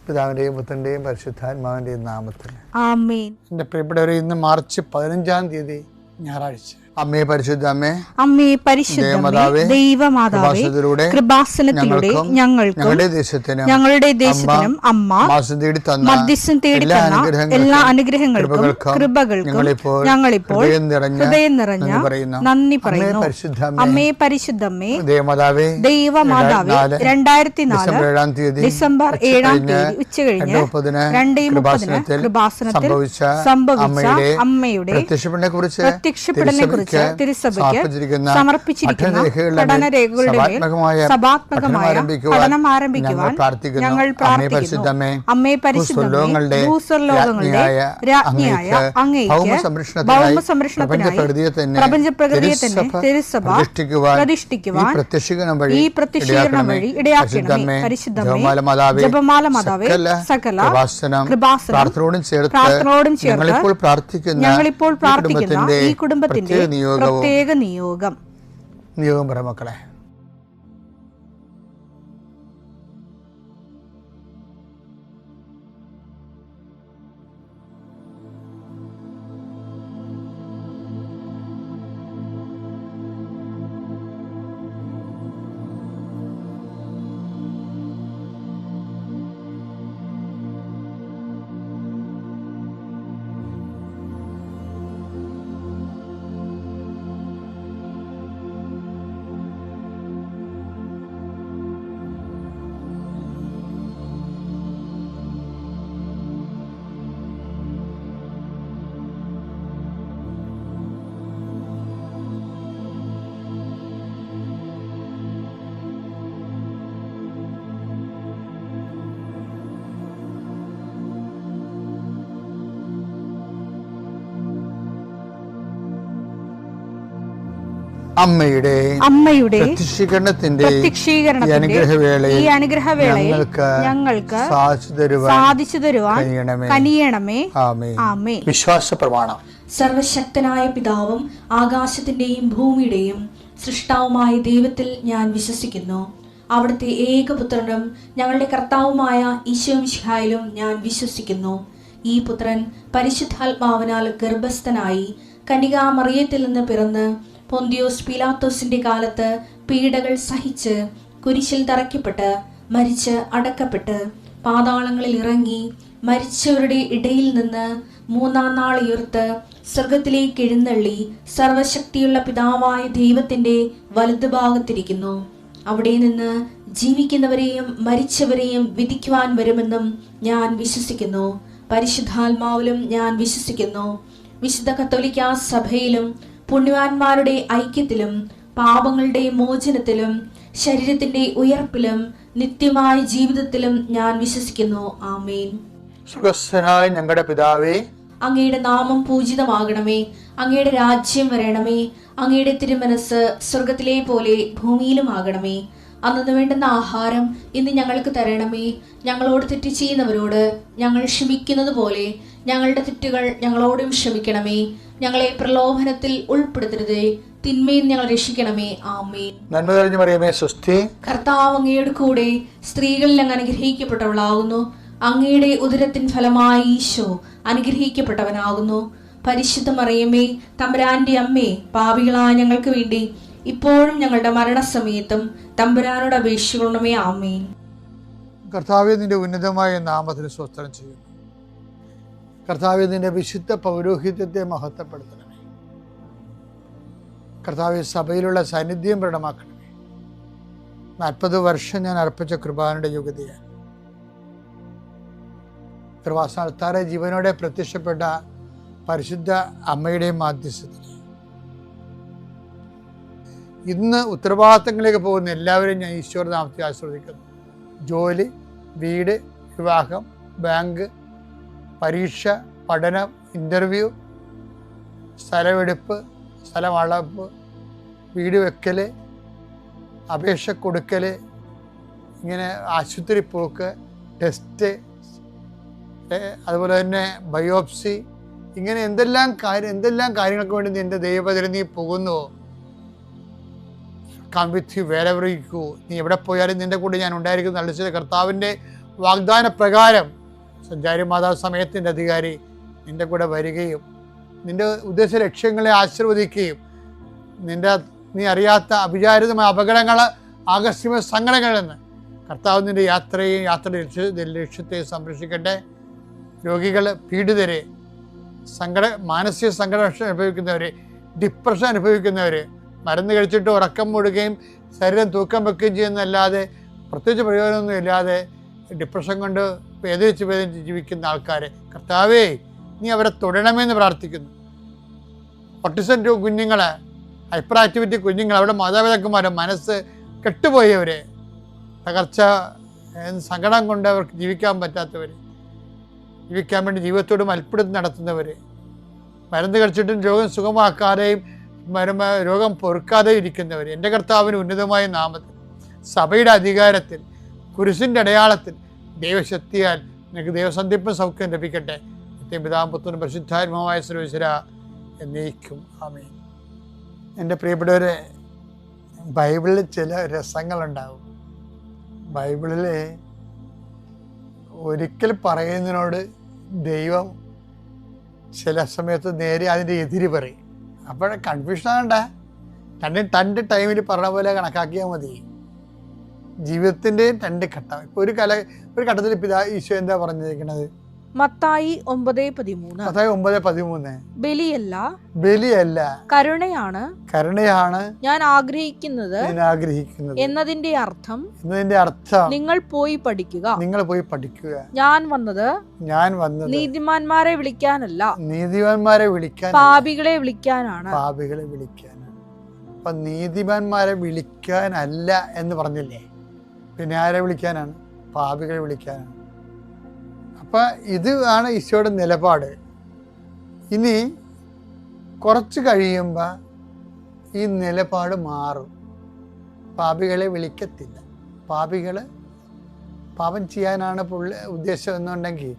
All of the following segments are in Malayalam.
പിതാവിൻ്റെയും പുത്രൻ്റെയും പരിശുദ്ധാത്മാവിൻ്റെയും നാമത്തിൽ ആമേൻ. എൻ്റെ പ്രിയപ്പെട്ടവരെ, ഇന്ന് മാർച്ച് 15 ഞായറാഴ്ച. അമ്മേ പരിശുദ്ധ അമ്മേ, അമ്മേ പരിശുദ്ധമേ, ദൈവമാതാവേ, കൃപാസനത്തിലൂടെ ഞങ്ങളുടെ ദേശത്തിനും അമ്മ മധ്യസ്ഥം തേടി തന്ന എല്ലാ അനുഗ്രഹങ്ങൾക്കും കൃപകൾക്കും ഞങ്ങളിപ്പോൾ ഹൃദയം നിറഞ്ഞ നന്ദി പറയുന്നു. അമ്മേ പരിശുദ്ധമേ, ദൈവമാതാവേ, 2004 ഡിസംബർ 7 ഉച്ചകഴിഞ്ഞ് 2:30 കൃപാസനത്തിൽ സംഭവിച്ച അമ്മയുടെ പ്രത്യക്ഷപ്പെടലിനെ കുറിച്ച് തിരുസഭയ്ക്ക് സമർപ്പിച്ചിരിക്കുന്ന പഠനരേഖകളുടെ സഭാത്മകമായ പഠനം ആരംഭിക്കുവാൻ ഞങ്ങൾ പ്രാർത്ഥിക്കുന്നു. അമ്മേ പരിശുദ്ധമേ, ഭൂസ്വർലോകങ്ങളുടെ രാജ്ഞിയായ അങ്ങേയ്ക്ക് ഭൗമസംരക്ഷണത്തിനായി പ്രപഞ്ചപ്രകൃതിയെ തന്നെ തിരുസഭ പ്രതിഷ്ഠിക്കുവാൻ ഈ പ്രത്യക്ഷീകരണം വഴി ഇടയാക്കണമേ. പരിശുദ്ധമേ, ജപമാല മാതാവേ, സകല കൃപാസനം പ്രാർത്ഥനയോടും ചേർത്ത് ഞങ്ങളിപ്പോൾ പ്രാർത്ഥിക്കുന്ന ഈ കുടുംബത്തിന്റെ പ്രത്യേക നിയോഗം പറ മക്കളെ. അമ്മയുടെ പ്രത്യക്ഷീകരണത്തിന്റെ ഈ അനുഗ്രഹവേളയിൽ ഞങ്ങൾക്ക് സാധിച്ചു തരുവാൻ കനിയണമേ. ആമേൻ. വിശ്വാസ പ്രമാണം. സർവശക്തനായ പിതാവും ആകാശത്തിന്റെയും ഭൂമിയുടെയും സൃഷ്ടാവുമായ ദൈവത്തിൽ ഞാൻ വിശ്വസിക്കുന്നു. അവിടുത്തെ ഏകപുത്രനും ഞങ്ങളുടെ കർത്താവുമായ ഈശോമിശിഹായിലും ഞാൻ വിശ്വസിക്കുന്നു. ഈ പുത്രൻ പരിശുദ്ധാത്മാവിനാൽ ഗർഭസ്ഥനായി കന്യകാമറിയത്തിൽ നിന്ന് പിറന്ന് പൊന്തിയോസ് പീലാത്തോസിന്റെ കാലത്ത് പീഡകൾ സഹിച്ച് കുരിശിൽ തറയ്ക്കപ്പെട്ട് മരിച്ച് അടക്കപ്പെട്ട് പാതാളങ്ങളിൽ ഇറങ്ങി മരിച്ചവരുടെ ഇടയിൽ നിന്ന് 3-ാം നാൾ ഉയർത്ത് സ്വർഗത്തിലേക്ക് എഴുന്നള്ളി സർവശക്തിയുള്ള പിതാവായ ദൈവത്തിന്റെ വലതുഭാഗത്തിരിക്കുന്നു. അവിടെ നിന്ന് ജീവിക്കുന്നവരെയും മരിച്ചവരെയും വിധിക്കുവാൻ വരുമെന്നും ഞാൻ വിശ്വസിക്കുന്നു. പരിശുദ്ധാത്മാവിലും ഞാൻ വിശ്വസിക്കുന്നു. വിശുദ്ധ കത്തോലിക്കാ സഭയിലും പുണ്യവാന്മാരുടെ ഐക്യത്തിലും പാപങ്ങളുടെ മോചനത്തിലും ശരീരത്തിന്റെ ഉയർപ്പിലും നിത്യമായ ജീവിതത്തിലും ഞാൻ വിശ്വസിക്കുന്നു. ആമേൻ. സ്വർഗ്ഗസ്ഥനായ ഞങ്ങളുടെ പിതാവേ, അങ്ങയുടെ നാമം പൂജിതമാകണമേ. അങ്ങയുടെ രാജ്യം വരണമേ. അങ്ങയുടെ തിരുമനസ് സ്വർഗത്തിലെ പോലെ ഭൂമിയിലും ആകണമേ. അന്നു വേണ്ടുന്ന ആഹാരം ഇന്ന് ഞങ്ങൾക്ക് തരണമേ. ഞങ്ങളോട് തെറ്റ് ചെയ്യുന്നവരോട് ഞങ്ങൾ ക്ഷമിക്കുന്നത് പോലെ ഞങ്ങളുടെ തെറ്റുകൾ ഞങ്ങളോടും ക്ഷമിക്കണമേ. ഞങ്ങളെ പ്രലോഭനത്തിൽ ഉൾപ്പെടുത്തരുതേ, തിന്മയിൽ ഞങ്ങൾ രക്ഷിക്കണമേ. ആമേൻ. നന്മ നിറഞ്ഞ മറിയമേ, സ്വസ്തി. കർത്താവ് അങ്ങയുടെ കൂടെ സ്ത്രീകളിൽ അങ്ങ് അനുഗ്രഹിക്കപ്പെട്ടവളാകുന്നു. അങ്ങയുടെ ഉദരത്തിൻ ഫലമായി ഈശോ അനുഗ്രഹിക്കപ്പെട്ടവനാകുന്നു. പരിശുദ്ധ മറിയമേ, തമ്പുരാന്റെ അമ്മേ, പാപികളായ ഞങ്ങൾക്ക് വേണ്ടി ഇപ്പോഴും ഞങ്ങളുടെ മരണസമയത്തും തമ്പുരാനോട് അപേക്ഷിക്കണമേ. ആമേൻ. കർത്താവേ, നിന്റെ ഉന്നതമായ നാമത്തിന് സ്തോത്രം ചെയ്യുന്നു. കർത്താവേ, നിന്റെ വിശുദ്ധ പൗരോഹിത്യത്തെ മഹത്വപ്പെടുത്തണമേ. കർത്താവേ, സഭയിലുള്ള സാന്നിധ്യം പ്രകടമാക്കണമേ. 40 വർഷം ഞാൻ അർപ്പിച്ച കൃപാനയുടെ യോഗ്യതയാണ്. കൃപാസ്ഥാനത്താറെ ജീവനോടെ പ്രത്യക്ഷപ്പെട്ട പരിശുദ്ധ അമ്മയുടെയും മാധ്യസ്ഥത്തിൽ ഇന്ന് ഉത്തരവാദിത്തങ്ങളിലേക്ക് പോകുന്ന എല്ലാവരെയും ഞാൻ ഈശ്വര നാമത്തിൽ ആശീർവദിക്കുന്നു. ജോലി, വീട്, വിവാഹം, ബാങ്ക്, പരീക്ഷ, പഠനം, ഇൻ്റർവ്യൂ, സ്ഥലമെടുപ്പ്, സ്ഥലമളപ്പ്, വീട് വെക്കൽ, അപേക്ഷ കൊടുക്കൽ, ഇങ്ങനെ ആശുപത്രി പോക്ക്, ടെസ്റ്റ്, അതുപോലെ തന്നെ ബയോപ്സി, ഇങ്ങനെ എന്തെല്ലാം കാര്യങ്ങൾക്ക് വേണ്ടി നിൻ്റെ ദൈവപദത്തിൽ നീ പോകുന്നുവോ, come with you wherever you go. നീ എവിടെ പോയാലും നിൻ്റെ കൂടെ ഞാൻ ഉണ്ടായിരിക്കും. നല്ലത് കർത്താവിൻ്റെ വാഗ്ദാന പ്രകാരം സഞ്ചാരി മാതാവ് സമയത്തിൻ്റെ അധികാരി നിൻ്റെ കൂടെ വരികയും നിൻ്റെ ഉദ്ദേശ ലക്ഷ്യങ്ങളെ ആശീർവദിക്കുകയും നീ അറിയാത്ത അവിചാരിതമായ അപകടങ്ങൾ, ആകസ്മിക സങ്കടങ്ങളിൽ നിന്ന് കർത്താവ് നിൻ്റെ യാത്രയുടെ ലക്ഷ്യത്തെ സംരക്ഷിക്കട്ടെ. രോഗികൾ, പീഡിതരെ, മാനസിക സംഘടന അനുഭവിക്കുന്നവർ, ഡിപ്രഷൻ അനുഭവിക്കുന്നവർ, മരുന്ന് കഴിച്ചിട്ട് ഉറക്കം മൂടുകയും ശരീരം തൂക്കം വെക്കുകയും ചെയ്യുന്നതല്ലാതെ പ്രത്യേകിച്ച് പ്രയോജനമൊന്നും ഇല്ലാതെ ഡിപ്രഷൻ കൊണ്ട് വേദനിച്ച് ജീവിക്കുന്ന ആൾക്കാർ, കർത്താവേ നീ അവരെ തൊടണമെന്ന് പ്രാർത്ഥിക്കുന്നു. ഓട്ടിസം കുഞ്ഞുങ്ങൾ, ഹൈപ്പർ ആക്ടിവിറ്റി കുഞ്ഞുങ്ങൾ, അവിടെ മാതാപിതാക്കന്മാരെ മനസ്സ് കെട്ടുപോയവർ, തകർച്ച സങ്കടം കൊണ്ട് അവർക്ക് ജീവിക്കാൻ പറ്റാത്തവർ, ജീവിക്കാൻ വേണ്ടി ജീവിതത്തോട് മൽപ്പിടുത്തം നടത്തുന്നവർ, മരുന്ന് കഴിച്ചിട്ടും രോഗം സുഖമാക്കാതെയും രോഗം പൊറുക്കാതെയും ഇരിക്കുന്നവർ, എൻ്റെ കർത്താവിന് ഉന്നതമായ നാമത്തിൽ, സഭയുടെ അധികാരത്തിൽ, കുരിശിൻ്റെ അടയാളത്തിൽ, ദൈവശക്തിയാൽ നിങ്ങൾക്ക് ദൈവസന്ധിപ്പും സൗഖ്യം ലഭിക്കട്ടെ. പിതാവും പുത്രനും പരിശുദ്ധാത്മാവുമായ സർവ്വേശ്വര എന്നേക്കും ആമേൻ. എൻ്റെ പ്രിയപ്പെട്ടവരെ, ബൈബിളിൽ ചില രസങ്ങളുണ്ടാവും. ബൈബിളിൽ ഒരിക്കൽ പറയുന്നതിനോട് ദൈവം ചില സമയത്ത് നേരെ അതിൻ്റെ എതിര് പറയും. അപ്പോൾ കൺഫ്യൂഷൻ ആകണ്ട, രണ്ട് ടൈമിൽ പറഞ്ഞ പോലെ കണക്കാക്കിയാൽ മതി. ജീവിതത്തിൻ്റെയും രണ്ട് ഘട്ടം. ഇപ്പോൾ ഒരു ഘട്ടത്തിൽ ഈശോ എന്താ പറഞ്ഞിരിക്കുന്നത്? മത്തായി 9:13 ബലിയല്ല കരുണയാണ് ഞാൻ ആഗ്രഹിക്കുന്നത് എന്നതിന്റെ അർത്ഥം നിങ്ങൾ പോയി പഠിക്കുക. ഞാൻ വന്നത് നീതിമാന്മാരെ വിളിക്കാനല്ല, പാപികളെ വിളിക്കാനാണ്. അപ്പൊ നീതിമാന്മാരെ വിളിക്കാനല്ല എന്ന് പറഞ്ഞില്ലേ? പിന്നെ ആരെ വിളിക്കാനാണ്? പാപികളെ വിളിക്കാനാണ്. അപ്പം ഇത് ആണ് ഈശോയുടെ നിലപാട്. ഇനി കുറച്ച് കഴിയുമ്പോൾ ഈ നിലപാട് മാറും. പാപികളെ വിളിക്കത്തില്ല. പാപം ചെയ്യാനാണ് ഉദ്ദേശം എന്നുണ്ടെങ്കിൽ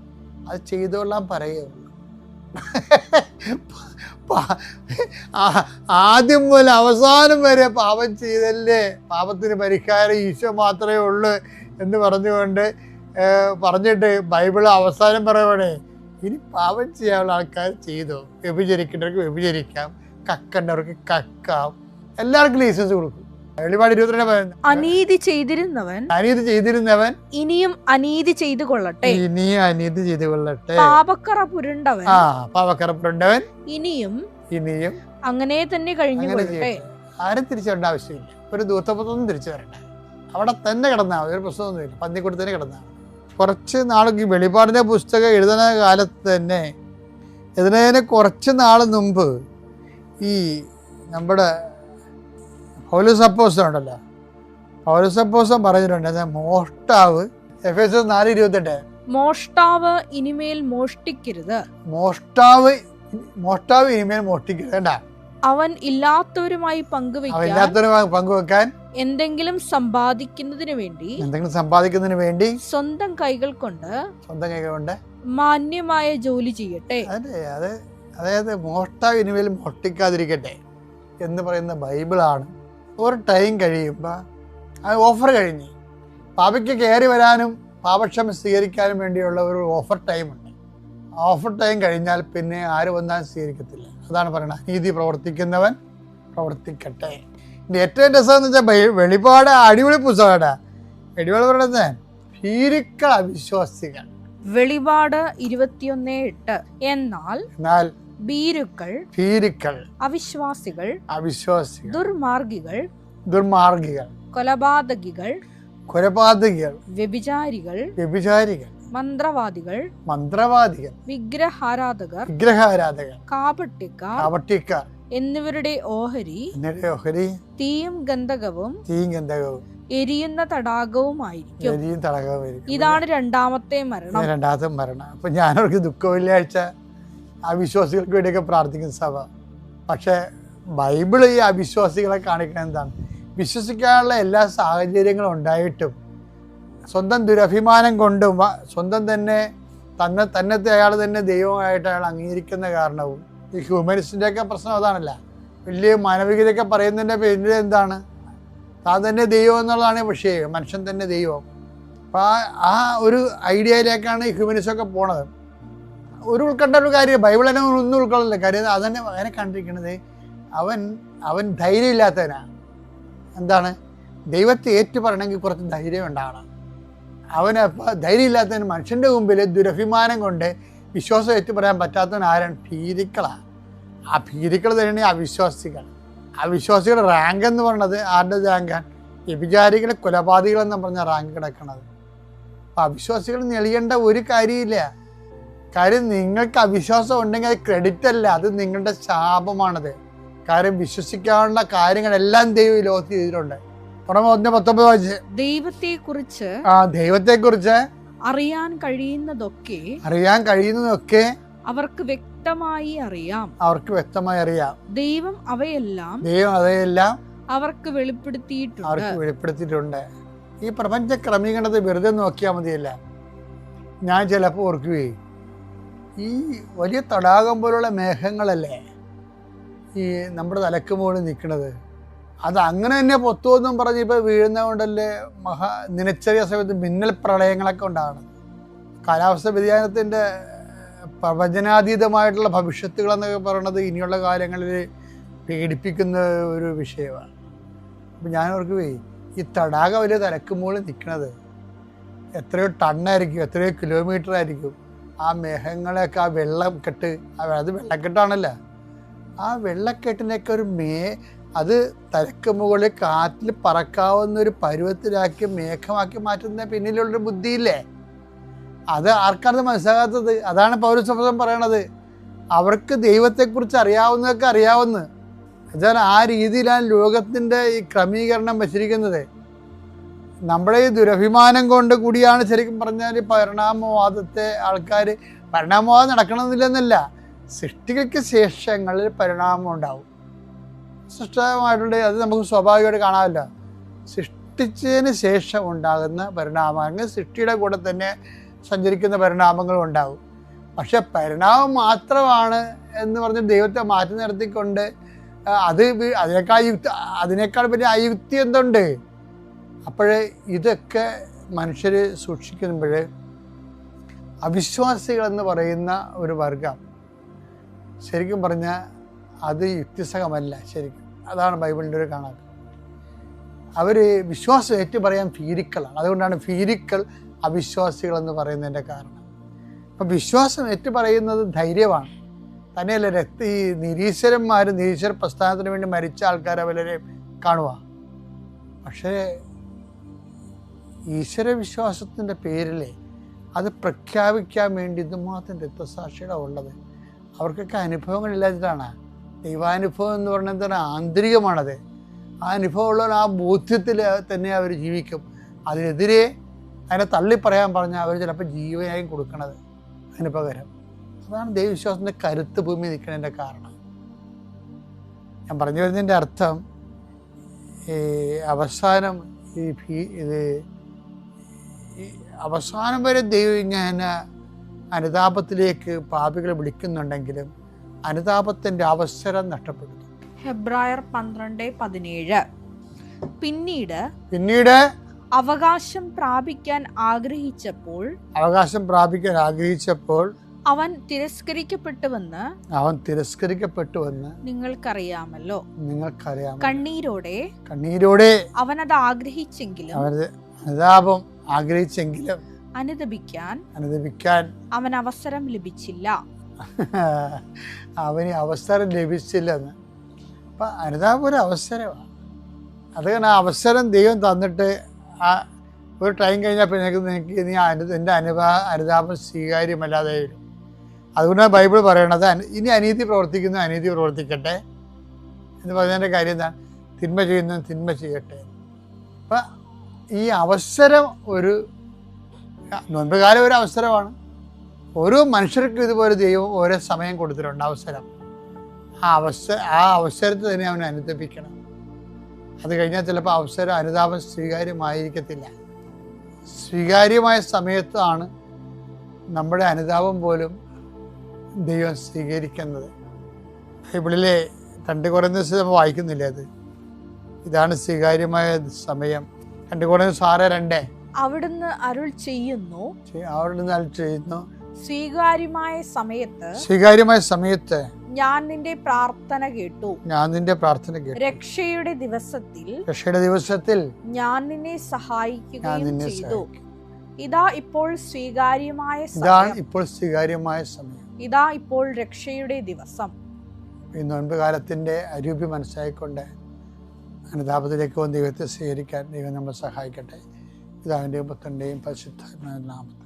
അത് ചെയ്തോളാൻ പറയുള്ളൂ. ആദ്യം മുതൽ അവസാനം വരെ പാപം ചെയ്തല്ലേ, പാപത്തിന് പരിഹാരം ഈശോ മാത്രമേ ഉള്ളൂ എന്ന് പറഞ്ഞിട്ട് ബൈബിൾ അവസാനം പറയുവാണേ, ഇനി പാപം ചെയ്യാനുള്ള ആൾക്കാർ ചെയ്തോ, വ്യഭിചരിക്കേണ്ടവർക്ക് വ്യഭിചരിക്കാം, കക്കേണ്ടവർക്ക് കക്കാം, എല്ലാവർക്കും ലൈസൻസ് കൊടുക്കും. വെളിപാട് 22 അനീതി ചെയ്തിരുന്നവൻ ഇനിയും അനീതി ചെയ്തു കൊള്ളട്ടെ. പാപക്കറ പുരണ്ടവൻ ഇനിയും അങ്ങനെ തന്നെ കഴിഞ്ഞു കൊള്ളട്ടെ. ആരും തിരിച്ചു വരേണ്ട ആവശ്യമില്ല. ഒരു ദൂതപുത്രനും തിരിച്ചു വരണ്ട, അവിടെ തന്നെ കിടന്നാൽ മതി. ഒരു പുസ്തകമൊന്നുമില്ല, പന്നിക്കൂടി തന്നെ കിടന്നാൽ. കുറച്ച് നാൾക്ക് വെളിപാടിൻ്റെ പുസ്തകം എഴുതുന്ന കാലത്ത് തന്നെ, എഴുതുന്നതിന് കുറച്ച് നാൾ മുമ്പ് ഈ നമ്മുടെ പൗലോസ് അപ്പോസ്തലൻ ഉണ്ടല്ലോ, പൗലോസ് അപ്പോസ്തലൻ പറഞ്ഞിട്ടുണ്ട്, മോഷ്ടാവ്, എഫേസ്യർ 4:28, മോഷ്ടാവ് ഇനിമേൽ മോഷ്ടിക്കരുത്. മോഷ്ടാവ് ഇനിമേൽ മോഷ്ടിക്കരുത്. വേണ്ട, അവൻ ഇല്ലാത്തവരുമായി പങ്കുവെക്കാൻ എന്തെങ്കിലും സമ്പാദിക്കുന്നതിന് വേണ്ടി സ്വന്തം കൈകൾ കൊണ്ട് മാന്യമായ ജോലി ചെയ്യട്ടെ. അതായത് മോഷ്ടാവ് ഇനിമേൽ മോഷ്ടിക്കാതിരിക്കട്ടെ എന്ന് പറയുന്ന ബൈബിളാണ്. ഒരു ടൈം കഴിയുമ്പോൾ അത് ഓഫർ കഴിഞ്ഞ് പാപയ്ക്ക് കയറി വരാനും പാപക്ഷമ സ്വീകരിക്കാനും വേണ്ടിയുള്ള ഒരു ഓഫർ ടൈമുണ്ട്. ഓഫർ ടൈം കഴിഞ്ഞാൽ പിന്നെ ആര് വന്നാലും സ്വീകരിക്കത്തില്ല. അതാണ് പറയുന്നത്, നീതി പ്രവർത്തിക്കുന്നവൻ പ്രവർത്തിക്കട്ടെ. ഏറ്റവും രസം എന്ന് വെച്ചാൽ വെളിപാട് അടിപൊളി പുസ്തകമാണ്. വെളിപാട് പറയുന്നത് ഭീരുക്കൾ അവിശ്വാസികൾ. വെളിപാട് 21:8 എന്നാൽ ഭീരുക്കൾ അവിശ്വാസികൾ ദുർമാർഗികൾ കൊലപാതകികൾ വ്യഭിചാരികൾ മന്ത്രവാദികൾ വിഗ്രഹാരാധകർ കാപട്യക്കാർ എന്നിവരുടെ ഓഹരി തീയും ഗന്ധകവും എരിയുന്ന തടാകവുമായിരിക്കും. ഇതാണ് രണ്ടാമത്തെ മരണം. അപ്പൊ ഞാനവർക്ക് ദുഃഖ വെള്ളിയാഴ്ച അവിശ്വാസികൾക്ക് വേണ്ടിയൊക്കെ പ്രാർത്ഥിക്കുന്ന സഭ. പക്ഷെ ബൈബിള് ഈ അവിശ്വാസികളെ കാണിക്കുന്നത് എന്താണ്? വിശ്വസിക്കാനുള്ള എല്ലാ സാഹചര്യങ്ങളും ഉണ്ടായിട്ടും സ്വന്തം ദുരഭിമാനം കൊണ്ടും സ്വന്തം തന്നത്തെ അയാൾ തന്നെ ദൈവമായിട്ട് അയാൾ അംഗീകരിക്കുന്ന കാരണവും ഈ ഹ്യൂമനിസ്റ്റിൻ്റെയൊക്കെ പ്രശ്നം അതാണല്ല. വലിയ മാനവികതയൊക്കെ പറയുന്നതിൻ്റെ പേരിൽ എന്താണ്? താൻ തന്നെ ദൈവം എന്നുള്ളതാണ് വിഷയം. മനുഷ്യൻ തന്നെ ദൈവം. അപ്പം ആ ഒരു ഐഡിയയിലേക്കാണ് ഈ ഹ്യൂമനിസമൊക്കെ പോണത്. ഉൾക്കൊണ്ട ഒരു കാര്യം ബൈബിൾ തന്നെ ഒന്നും ഉൾക്കൊള്ളില്ല. കാര്യം അതന്നെ അവനെ കണ്ടിരിക്കുന്നത് അവൻ ധൈര്യമില്ലാത്തവനാണ്. എന്താണ്? ദൈവത്തെ ഏറ്റു പറയണമെങ്കിൽ കുറച്ച് ധൈര്യം ഉണ്ടാകണം. അവന് ധൈര്യമില്ലാത്തവന് മനുഷ്യൻ്റെ മുമ്പിൽ ദുരഭിമാനം കൊണ്ട് വിശ്വാസം ഏറ്റു പറയാൻ പറ്റാത്തവൻ ആരാണ്? ഭീരുക്കളാണ്. ആ ഭീരുക്കൾ തന്നെയാണ് അവിശ്വാസികൾ. അവിശ്വാസികളുടെ റാങ്ക് എന്ന് പറയുന്നത് ആരുടെ റാങ്കാണ്? വ്യഭിചാരികളെ കൊലപാതകളെന്ന് പറഞ്ഞ റാങ്ക് കിടക്കണത്. അപ്പം അവിശ്വാസികൾ നെളിയേണ്ട ഒരു കാര്യമില്ല. കാര്യം നിങ്ങൾക്ക് അവിശ്വാസം ഉണ്ടെങ്കിൽ അത് ക്രെഡിറ്റ് അല്ല, അത് നിങ്ങളുടെ ശാപമാണത്. കാര്യം വിശ്വസിക്കാനുള്ള കാര്യങ്ങളെല്ലാം ദൈവം ഈ ലോകത്ത് ചെയ്തിട്ടുണ്ട്. 1:19 ദൈവത്തെക്കുറിച്ച് അറിയാൻ കഴിയുന്നതൊക്കെ അവർക്ക് വ്യക്തമായി അറിയാം. ദൈവം അവയെല്ലാം അവർക്ക് വെളിപ്പെടുത്തിയിട്ടുണ്ട്. ഈ പ്രപഞ്ച ക്രമീകരണത്തെ വെറുതെ നോക്കിയാൽ മതിയല്ല. ഞാൻ ചിലപ്പോൾ ഓർക്കുകയും ഈ വലിയ തടാകം പോലുള്ള മേഘങ്ങളല്ലേ ഈ നമ്മുടെ തലക്ക് മുകളിൽ നിൽക്കുന്നത്, അത് അങ്ങനെ തന്നെ പൊത്തുമെന്നും പറഞ്ഞ് ഇപ്പോൾ വീഴുന്ന കൊണ്ടല്ലേ നിലച്ചെറിയ സമയത്ത് മിന്നൽ പ്രളയങ്ങളൊക്കെ ഉണ്ടാകണം. കാലാവസ്ഥ വ്യതിയാനത്തിൻ്റെ പ്രവചനാതീതമായിട്ടുള്ള ഭവിഷ്യത്തുകളെന്നൊക്കെ പറയുന്നത് ഇനിയുള്ള കാലങ്ങളിൽ പേടിപ്പിക്കുന്ന ഒരു വിഷയമാണ്. അപ്പം ഞാൻ ഓർക്കുകയെ ഈ തടാകം വലിയ തലക്ക് മുകളിൽ നിൽക്കുന്നത് എത്രയോ ടണ്ണായിരിക്കും, എത്രയോ കിലോമീറ്റർ ആയിരിക്കും. ആ മേഘങ്ങളെയൊക്കെ ആ വെള്ളക്കെട്ട്, അത് വെള്ളക്കെട്ടാണല്ലോ, ആ വെള്ളക്കെട്ടിനൊക്കെ അത് തലക്ക് മുകളിൽ കാറ്റിൽ പറക്കാവുന്ന ഒരു പരുവത്തിലാക്കി മേഘമാക്കി മാറ്റുന്ന പിന്നിലുള്ളൊരു ബുദ്ധിയില്ലേ, അത് ആർക്കാണ് മനസ്സിലാകാത്തത്? അതാണ് പൗരസഭം പറയണത്. അവർക്ക് ദൈവത്തെക്കുറിച്ച് അറിയാവുന്നതൊക്കെ അറിയാവുന്ന എന്നാൽ ആ രീതിയിലാണ് ലോകത്തിൻ്റെ ഈ ക്രമീകരണം വച്ചിരിക്കുന്നത്. നമ്മുടെ ഈ ദുരഭിമാനം കൊണ്ട് കൂടിയാണ് ശരിക്കും പറഞ്ഞാൽ പരിണാമവാദത്തെ ആൾക്കാർ, പരിണാമവാദം നടക്കണമെന്നില്ലെന്നല്ല, സൃഷ്ടികൾക്ക് ശേഷങ്ങളിൽ പരിണാമം ഉണ്ടാവും. സൃഷ്ടമായിട്ടുള്ള അത് നമുക്ക് സ്വാഭാവികമായിട്ട് കാണാമല്ലോ. സൃഷ്ടിച്ചതിന് ശേഷം ഉണ്ടാകുന്ന പരിണാമങ്ങൾ സൃഷ്ടിയുടെ കൂടെ തന്നെ സഞ്ചരിക്കുന്ന പരിണാമങ്ങളും ഉണ്ടാകും. പക്ഷെ പരിണാമം മാത്രമാണ് എന്ന് പറഞ്ഞ് ദൈവത്തെ മാറ്റി നിർത്തിക്കൊണ്ട് അതിനേക്കാൾ വലിയ അയുക്തി എന്തുണ്ട്? അപ്പോഴേ ഇതൊക്കെ മനുഷ്യർ സൂക്ഷിക്കുമ്പോൾ അവിശ്വാസികളെന്ന് പറയുന്ന ഒരു വർഗം ശരിക്കും പറഞ്ഞാൽ അത് യുക്തിസഹമല്ല. ശരിക്കും അതാണ് ബൈബിളിൻ്റെ ഒരു കണക്ക്. അവർ വിശ്വാസം ഏറ്റു പറയാൻ ഭീരുക്കളാണ്. അതുകൊണ്ടാണ് ഭീരുക്കൾ അവിശ്വാസികളെന്ന് പറയുന്നതിൻ്റെ കാരണം. അപ്പം വിശ്വാസം ഏറ്റു പറയുന്നത് ധൈര്യമാണ്. തന്നെയല്ല ഈ നിരീശ്വര പ്രസ്ഥാനത്തിന് വേണ്ടി മരിച്ച ആൾക്കാരെ വളരെ കാണുക. പക്ഷേ ഈശ്വരവിശ്വാസത്തിൻ്റെ പേരിൽ അത് പ്രഖ്യാപിക്കാൻ വേണ്ടി ഇതുമാത്രം രക്തസാക്ഷിയുടെ ഉള്ളത്. അവർക്കൊക്കെ അനുഭവങ്ങളില്ലാതിട്ടാണ്. ദൈവാനുഭവം എന്ന് പറയുന്നത് ആന്തരികമാണത്. ആ അനുഭവമുള്ള ആ ബോധ്യത്തിൽ തന്നെ അവർ ജീവിക്കും. അതിനെതിരെ അതിനെ തള്ളിപ്പറയാൻ പറഞ്ഞാൽ അവർ ചിലപ്പോൾ ജീവനായും കൊടുക്കണത് അതിന് പകരം. അതാണ് ദൈവവിശ്വാസത്തിൻ്റെ കരുത്ത് ഭൂമി നിൽക്കുന്നതിൻ്റെ കാരണം. ഞാൻ പറഞ്ഞു വരുന്നതിൻ്റെ അർത്ഥം അവസാനം വരെ ദൈവം ഇങ്ങനെ അനുതാപത്തിലേക്ക് പാപികളെ വിളിക്കുന്നുണ്ടെങ്കിലും അനുതാപത്തിൻ്റെ അവസരം നഷ്ടപ്പെടുന്നു. ഹെബ്രായർ 12:17 പിന്നീട് അവകാശം പ്രാപിക്കാൻ ആഗ്രഹിച്ചപ്പോൾ അവൻ തിരസ്കരിക്കപ്പെട്ടുവെന്ന് നിങ്ങൾക്കറിയാമല്ലോ. കണ്ണീരോടെ അവനത് ആഗ്രഹിച്ചെങ്കിലും അനുദപിക്കാൻ അവന് അവസരം ലഭിച്ചില്ല. അവന് അവസരം ലഭിച്ചില്ലെന്ന്. അപ്പം അനുതാപം ഒരു അവസരമാണ്. അത് കാരണം ആ അവസരം ദൈവം തന്നിട്ട് ആ ഒരു ടൈം കഴിഞ്ഞാൽ പിന്നെ നിനക്ക് നീ എൻ്റെ അനുതാപം സ്വീകാര്യമല്ലാതെ വരും. അതുകൊണ്ടാണ് ബൈബിൾ പറയണത് ഇനി അനീതി പ്രവർത്തിക്കട്ടെ എന്ന് പറഞ്ഞതിൻ്റെ കാര്യം എന്താണ്? തിന്മ ചെയ്യുന്നവൻ തിന്മ ചെയ്യട്ടെ. അപ്പം ഈ അവസരം ഒരു നോൻപുകാലം ഒരു അവസരമാണ്. ഓരോ മനുഷ്യർക്കും ഇതുപോലെ ദൈവം ഓരോ സമയം കൊടുത്തിട്ടുണ്ട് അവസരം. ആ അവസരത്തിൽ തന്നെ അവനെ അനുദപിക്കണം. അത് കഴിഞ്ഞാൽ ചിലപ്പോൾ അനുതാപം സ്വീകാര്യമായിരിക്കത്തില്ല. സ്വീകാര്യമായ സമയത്താണ് നമ്മുടെ അനുതാപം പോലും ദൈവം സ്വീകരിക്കുന്നത്. ബൈബിളിലെ 2 കൊരിന്ത്യർ നമ്മൾ വായിക്കുന്നില്ലേ? ഇതാണ് സ്വീകാര്യമായ സമയം. 2 കൊരിന്ത്യർ 6:2 അവിടുന്ന് അരുൾ ചെയ്യുന്നു, അവിടുന്ന് അരുൾ ചെയ്യുന്നു, സ്വീകാര്യമായ സമയത്ത് ഞാൻ നിന്റെ പ്രാർത്ഥന കേട്ടു. രക്ഷയുടെ ദിവസത്തിൽ ഞാൻ നിന്നെ സഹായിക്കുകയും ചെയ്തു. ഇതാ ഇപ്പോൾ സ്വീകാര്യമായ സമയം. ഇതാ ഇപ്പോൾ രക്ഷയുടെ ദിവസം. ഈ നോൻപ് കാലത്തിന്റെ അരൂപി മനസ്സിലായിക്കൊണ്ട് അനുതാപത്തിലേക്ക് വന്ന് ദൈവത്തെ സ്വീകരിക്കാൻ ദൈവം നമ്മളെ സഹായിക്കട്ടെ. പിതാവിന്റെയും പുത്രന്റെയും പരിശുദ്ധാത്മാവിന്റെ നാമത്തിൽ.